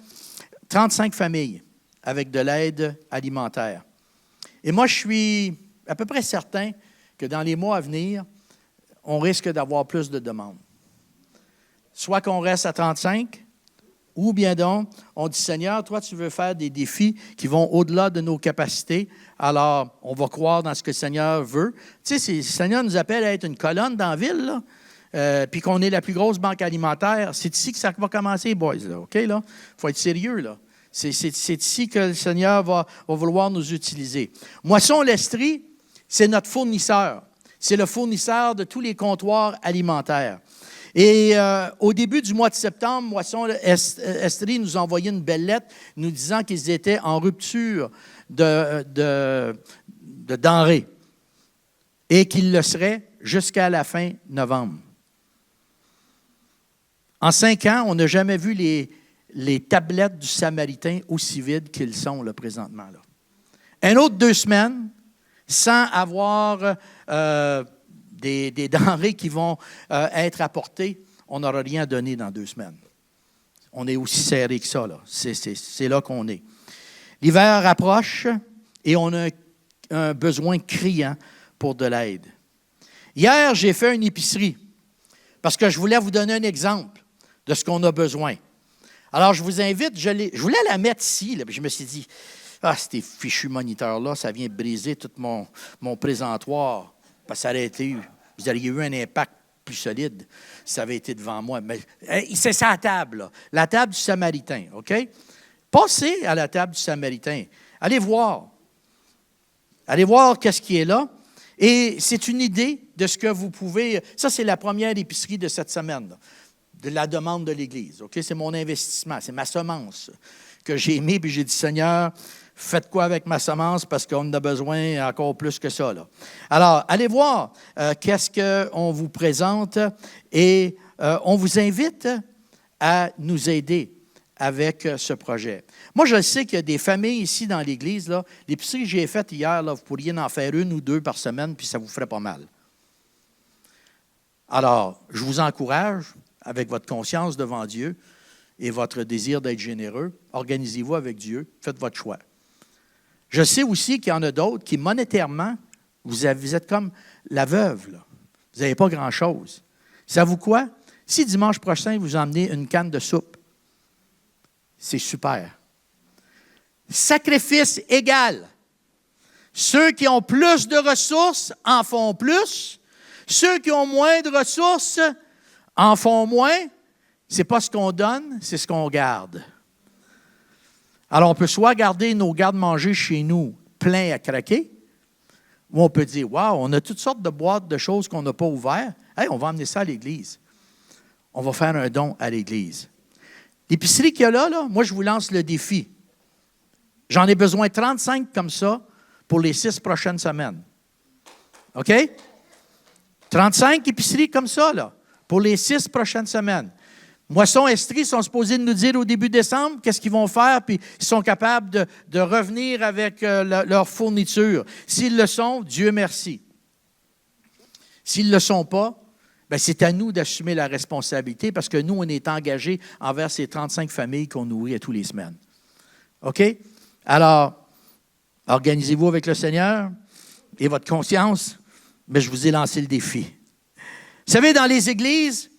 35 familles avec de l'aide alimentaire. Et moi, je suis à peu près certain que dans les mois à venir, on risque d'avoir plus de demandes. Soit qu'on reste à 35, ou bien donc, on dit, Seigneur, toi, tu veux faire des défis qui vont au-delà de nos capacités, alors on va croire dans ce que le Seigneur veut. Tu sais, le Seigneur nous appelle à être une colonne dans la ville, là. Puis qu'on est la plus grosse banque alimentaire, c'est ici que ça va commencer, boys, là, OK, là? Il faut être sérieux, là. C'est ici que le Seigneur va vouloir nous utiliser. Moisson Lestrie, c'est notre fournisseur. C'est le fournisseur de tous les comptoirs alimentaires. Et au début du mois de septembre, Moisson Lestrie nous a envoyé une belle lettre nous disant qu'ils étaient en rupture de denrées et qu'ils le seraient jusqu'à la fin novembre. En 5 ans, on n'a jamais vu les tablettes du Samaritain aussi vides qu'ils sont là, présentement. Là. Un autre 2 semaines, sans avoir des denrées qui vont être apportées, on n'aura rien donné dans 2 semaines. On est aussi serré que ça. Là. C'est là qu'on est. L'hiver approche et on a un besoin criant pour de l'aide. Hier, j'ai fait une épicerie parce que je voulais vous donner un exemple de ce qu'on a besoin. Alors, je vous invite, je voulais la mettre ici, là, puis je me suis dit, ces fichus moniteurs-là, ça vient briser tout mon présentoir, parce que ça aurait été, vous auriez eu un impact plus solide si ça avait été devant moi. Mais c'est ça la table, là, la table du Samaritain, OK? Passez à la table du Samaritain. Allez voir. Allez voir qu'est-ce qui est là. Et c'est une idée de ce que vous pouvez... Ça, c'est la première épicerie de cette semaine, là, de la demande de l'Église. OK? C'est mon investissement, c'est ma semence que j'ai mis, puis j'ai dit, Seigneur, faites quoi avec ma semence parce qu'on en a besoin encore plus que ça. Là. Alors, allez voir qu'est-ce qu'on vous présente et on vous invite à nous aider avec ce projet. Moi, je sais qu'il y a des familles ici dans l'Église, là, l'épicerie que j'ai faite hier, là, vous pourriez en faire 1 ou 2 par semaine, puis ça vous ferait pas mal. Alors, je vous encourage, avec votre conscience devant Dieu et votre désir d'être généreux, organisez-vous avec Dieu, faites votre choix. Je sais aussi qu'il y en a d'autres qui, monétairement, vous êtes comme la veuve, là. Vous n'avez pas grand-chose. Savez-vous quoi? Si dimanche prochain, vous emmenez une canne de soupe, c'est super. Sacrifice égal. Ceux qui ont plus de ressources en font plus. Ceux qui ont moins de ressources en font moins. Ce n'est pas ce qu'on donne, c'est ce qu'on garde. Alors, on peut soit garder nos garde-manger chez nous pleins à craquer, ou on peut dire, wow, on a toutes sortes de boîtes de choses qu'on n'a pas ouvertes. Hey, on va emmener ça à l'Église. On va faire un don à l'Église. L'épicerie qu'il y a là, moi, je vous lance le défi. J'en ai besoin 35 comme ça pour les 6 prochaines semaines. OK? 35 épiceries comme ça, là, pour les 6 prochaines semaines. Moisson Estrie sont supposés nous dire au début décembre qu'est-ce qu'ils vont faire, puis ils sont capables de revenir avec leur fourniture. S'ils le sont, Dieu merci. S'ils ne le sont pas, bien, c'est à nous d'assumer la responsabilité parce que nous, on est engagés envers ces 35 familles qu'on nourrit à tous les semaines. OK? Alors, organisez-vous avec le Seigneur et votre conscience. Mais je vous ai lancé le défi. Vous savez, dans les églises,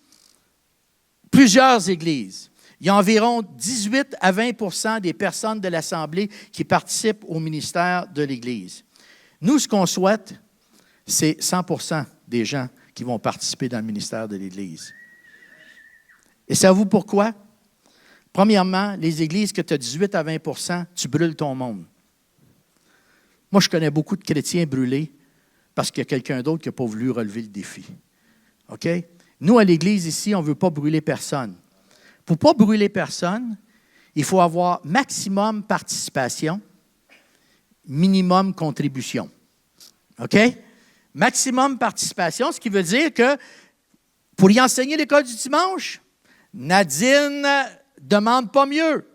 plusieurs églises, il y a environ 18 à 20 des personnes de l'Assemblée qui participent au ministère de l'Église. Nous, ce qu'on souhaite, c'est 100 des gens qui vont participer dans le ministère de l'Église. Et savez-vous pourquoi? Premièrement, les églises que tu as 18 à 20 tu brûles ton monde. Moi, je connais beaucoup de chrétiens brûlés parce qu'il y a quelqu'un d'autre qui n'a pas voulu relever le défi. OK? Nous, à l'Église ici, on ne veut pas brûler personne. Pour ne pas brûler personne, il faut avoir maximum participation, minimum contribution. OK? Maximum participation, ce qui veut dire que pour y enseigner l'école du dimanche, Nadine ne demande pas mieux.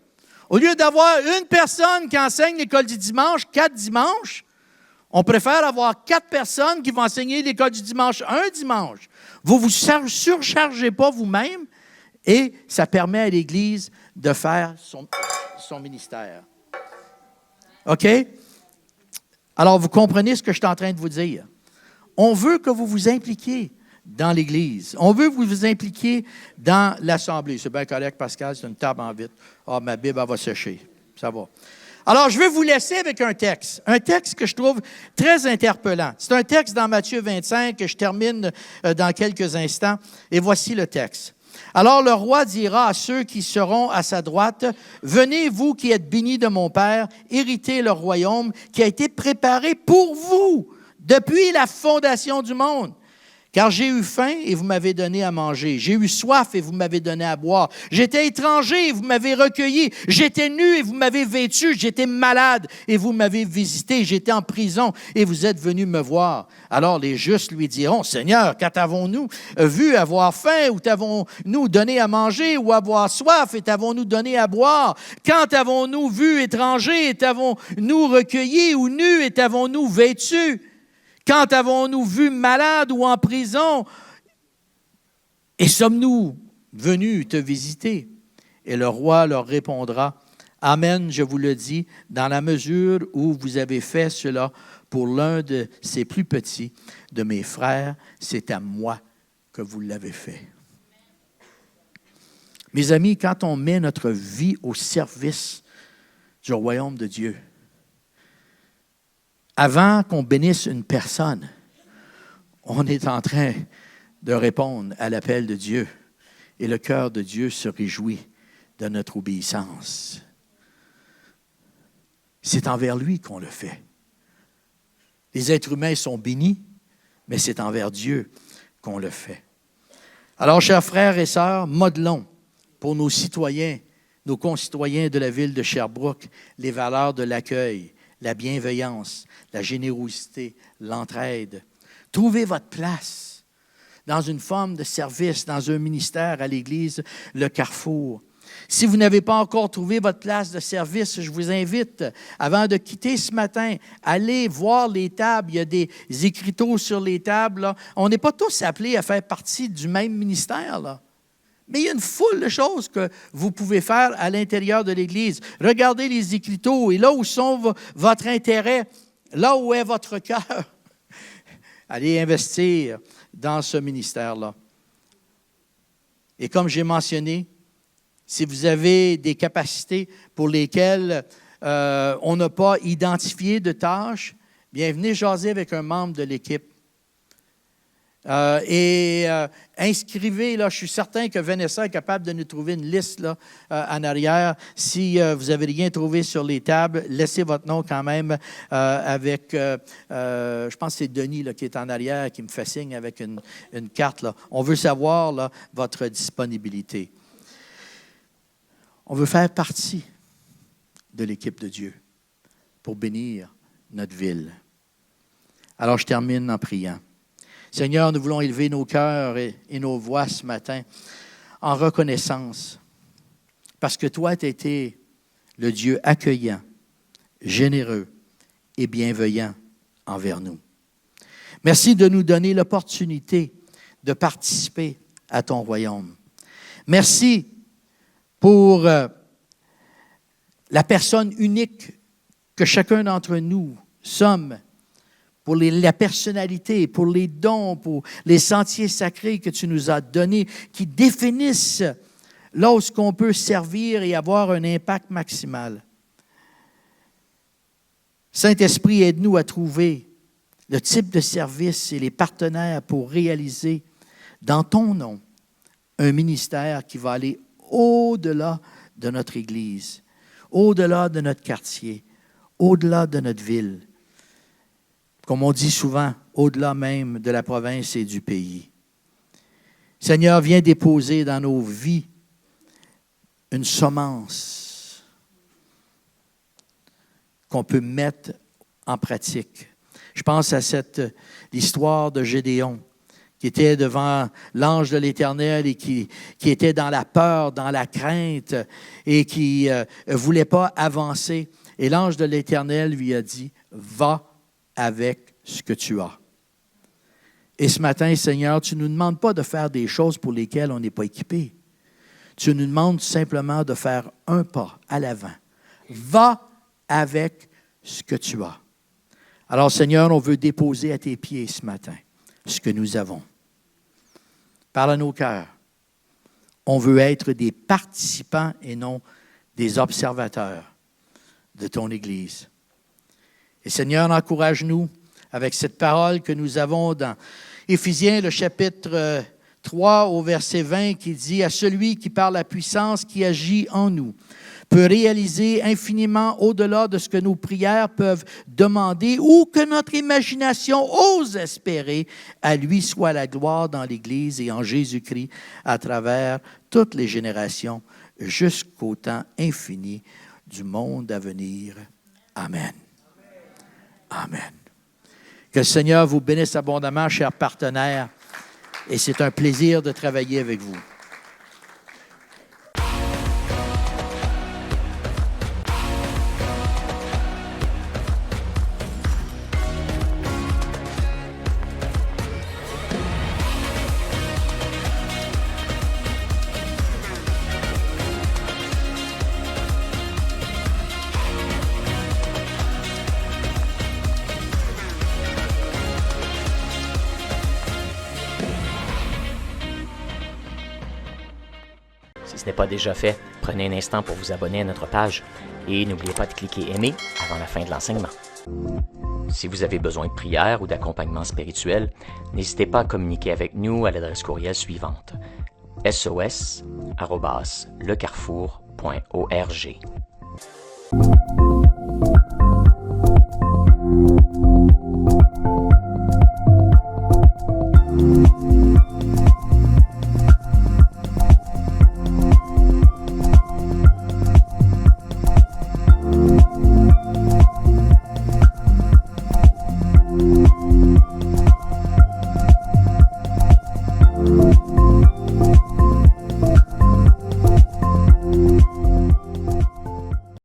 Au lieu d'avoir une personne qui enseigne l'école du dimanche 4 dimanches, on préfère avoir 4 personnes qui vont enseigner l'école du dimanche un dimanche. Vous ne vous surchargez pas vous-même et ça permet à l'Église de faire son ministère. OK? Alors, vous comprenez ce que je suis en train de vous dire. On veut que vous vous impliquiez dans l'Église. On veut que vous vous impliquiez dans l'Assemblée. C'est bien correct, Pascal, c'est une table en vitre. Ah, ma Bible, elle va sécher. Ça va. Alors, je vais vous laisser avec un texte que je trouve très interpellant. C'est un texte dans Matthieu 25 que je termine dans quelques instants. Et voici le texte. Alors le roi dira à ceux qui seront à sa droite, « Venez, vous qui êtes bénis de mon Père, héritez le royaume qui a été préparé pour vous depuis la fondation du monde. Car j'ai eu faim et vous m'avez donné à manger. J'ai eu soif et vous m'avez donné à boire. J'étais étranger et vous m'avez recueilli. J'étais nu et vous m'avez vêtu. J'étais malade et vous m'avez visité. J'étais en prison et vous êtes venus me voir. » Alors les justes lui diront, « Seigneur, quand avons-nous vu avoir faim ou t'avons-nous donné à manger ou avoir soif et t'avons-nous donné à boire? Quand avons-nous vu étranger et t'avons-nous recueilli ou nu et t'avons-nous vêtu? Quand avons-nous vu malade ou en prison? Et sommes-nous venus te visiter? » Et le roi leur répondra, « Amen, je vous le dis, dans la mesure où vous avez fait cela pour l'un de ces plus petits de mes frères, c'est à moi que vous l'avez fait. » Mes amis, quand on met notre vie au service du royaume de Dieu, avant qu'on bénisse une personne, on est en train de répondre à l'appel de Dieu et le cœur de Dieu se réjouit de notre obéissance. C'est envers lui qu'on le fait. Les êtres humains sont bénis, mais c'est envers Dieu qu'on le fait. Alors, chers frères et sœurs, modelons pour nos citoyens, nos concitoyens de la ville de Sherbrooke, les valeurs de l'accueil, la bienveillance, la générosité, l'entraide. Trouvez votre place dans une forme de service, dans un ministère à l'Église, le Carrefour. Si vous n'avez pas encore trouvé votre place de service, je vous invite, avant de quitter ce matin, allez voir les tables. Il y a des écriteaux sur les tables, là. On n'est pas tous appelés à faire partie du même ministère, là. Mais il y a une foule de choses que vous pouvez faire à l'intérieur de l'Église. Regardez les écriteaux et là où sont votre intérêt, là où est votre cœur, allez investir dans ce ministère-là. Et comme j'ai mentionné, si vous avez des capacités pour lesquelles on n'a pas identifié de tâches, bien venez jaser avec un membre de l'équipe. Inscrivez, là, je suis certain que Vanessa est capable de nous trouver une liste là, en arrière. Si vous n'avez rien trouvé sur les tables, laissez votre nom quand même avec, je pense que c'est Denis là, qui est en arrière, qui me fait signe avec une carte. Là. On veut savoir là, votre disponibilité. On veut faire partie de l'équipe de Dieu pour bénir notre ville. Alors, je termine en priant. Seigneur, nous voulons élever nos cœurs et nos voix ce matin en reconnaissance parce que toi, tu as été le Dieu accueillant, généreux et bienveillant envers nous. Merci de nous donner l'opportunité de participer à ton royaume. Merci pour la personne unique que chacun d'entre nous sommes, pour la personnalité, pour les dons, pour les sentiers sacrés que tu nous as donnés, qui définissent là où on peut servir et avoir un impact maximal. Saint-Esprit, aide-nous à trouver le type de service et les partenaires pour réaliser dans ton nom un ministère qui va aller au-delà de notre Église, au-delà de notre quartier, au-delà de notre ville. Comme on dit souvent, au-delà même de la province et du pays. Seigneur, viens déposer dans nos vies une semence qu'on peut mettre en pratique. Je pense à l'histoire de Gédéon, qui était devant l'ange de l'Éternel et qui était dans la peur, dans la crainte et qui ne voulait pas avancer. Et l'ange de l'Éternel lui a dit, « Va avec ce que tu as. » Et ce matin, Seigneur, tu ne nous demandes pas de faire des choses pour lesquelles on n'est pas équipé. Tu nous demandes simplement de faire un pas à l'avant. Va avec ce que tu as. Alors, Seigneur, on veut déposer à tes pieds ce matin ce que nous avons. Parle à nos cœurs. On veut être des participants et non des observateurs de ton Église. Et Seigneur, encourage-nous avec cette parole que nous avons dans Éphésiens, le chapitre 3, au verset 20, qui dit « À celui qui par la puissance qui agit en nous, peut réaliser infiniment au-delà de ce que nos prières peuvent demander ou que notre imagination ose espérer, à lui soit la gloire dans l'Église et en Jésus-Christ à travers toutes les générations jusqu'au temps infini du monde à venir. Amen. Amen. Que le Seigneur vous bénisse abondamment, chers partenaires, et c'est un plaisir de travailler avec vous. Si ce n'est pas déjà fait, prenez un instant pour vous abonner à notre page et n'oubliez pas de cliquer aimer avant la fin de l'enseignement. Si vous avez besoin de prière ou d'accompagnement spirituel, n'hésitez pas à communiquer avec nous à l'adresse courriel suivante: sos@lecarrefour.org.